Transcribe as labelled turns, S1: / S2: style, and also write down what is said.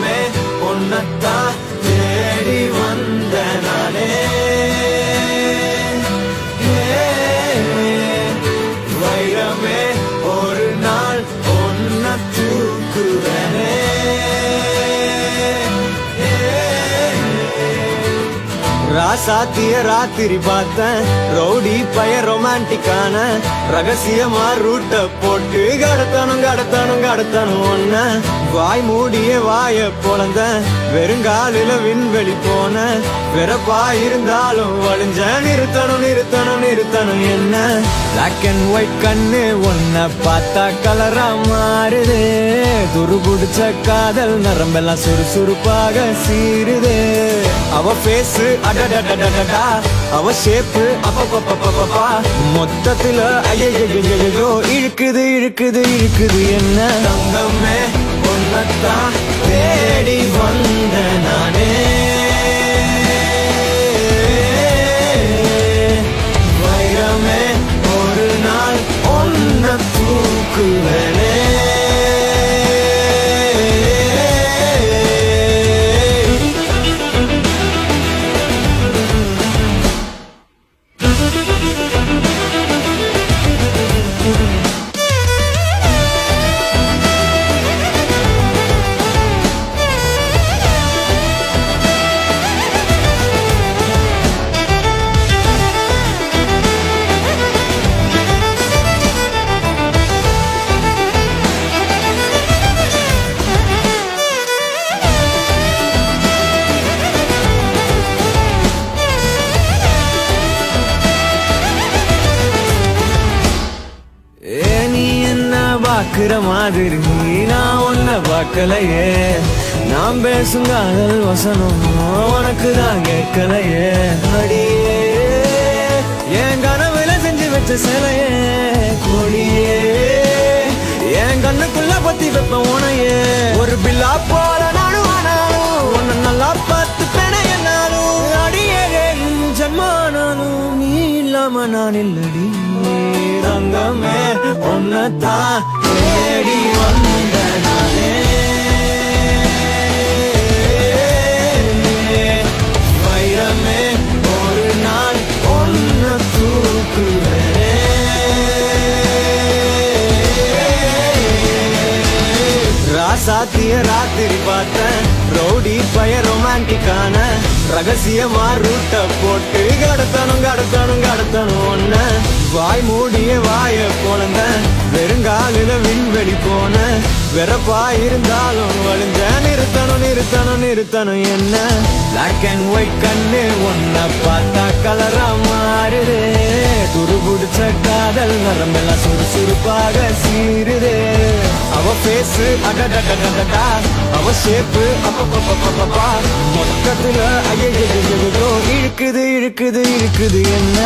S1: வைரமே உன்னத்தான் தேடி வந்த நானே வைரமே ஒரு நாள் ஒன்ன தூக்குவனே ராசாத்திய ராத்திரி பார்த்தேன் ரவுடி பய ரொமான்டிக்கான ரகசியமா ரூட்ட போட்டு கடத்தணும் ஒன்ன வாய் மூடிய வாய பொழந்த வெறுங்காலில விண்வெளி போன வெறப்பா இருந்தாலும் வழிஞ்ச நிறுத்தணும் என்ன பிளாக் அண்ட் ஒயிட் கண்ணு ஒன்ன பார்த்தா கலரா மாறுது துரு புடிச்ச காதல் நரம்பெல்லாம் சுறுசுறுப்பாக சீருது அவ பேஸ் அடடடடடடா அவ ஷேப்பு அப்பப்பப்பப்பப்பா மொத்தத்துல ஐயோ இழுக்குது என்ன தங்கமே உன்னத்தான் தேடி வந்த நானே வைரமே ஒரு நாள் ஒன்ன தூக்குவனே பாக்குற மாதிரி நான் ஒன்ன பார்க்கலையே நான் பேசும் காதல் வசனம் உனக்கு தான் கேட்கலையே அடியே என் கனவுல செஞ்சு வச்ச சிலையே கொடியே என் கண்ணுக்குள்ள பத்தி வைப்ப உனையே ஒரு பில்லா போல நானும் ஆனாலும் உன்னை நல்லா பார்த்து பெண என்னாலும் அடியே ஜன்மானாலும் நீ இல்லாம நான் இல்லடி தங்கமே உன்னத்தான் தேடி வந்த நானே வைரமே ஒரு நாள் ஒன்ன தூக்குவனே ராசாத்திய ராத்திரி பார்த்தேன் ரவுடி பய ரொமான்டிக்கான ரகசியமா ரூட்ட போட்டு கடத்தணும் ஒன்ன வாய் மூடிய வாய பொழந்த வெறுங்காலில விண்வெளி போன வெறப்பா இருந்தாலும் வழிஞ்ச நிறுத்தணும் என்ன பிளாக் அண்ட் ஒயிட் கண்ணு ஒன்ன பார்த்தா கலரா மாறுது துரு புடிச்ச காதல் நரம்பெல்லாம் சுறுசுறுப்பாக சீருது அவ பேஸ் அடடடடடா அவ ஷேப்பு அப்பப்பப்பப்பப்பா மொத்தத்துல ஐயோ இழுக்குது என்ன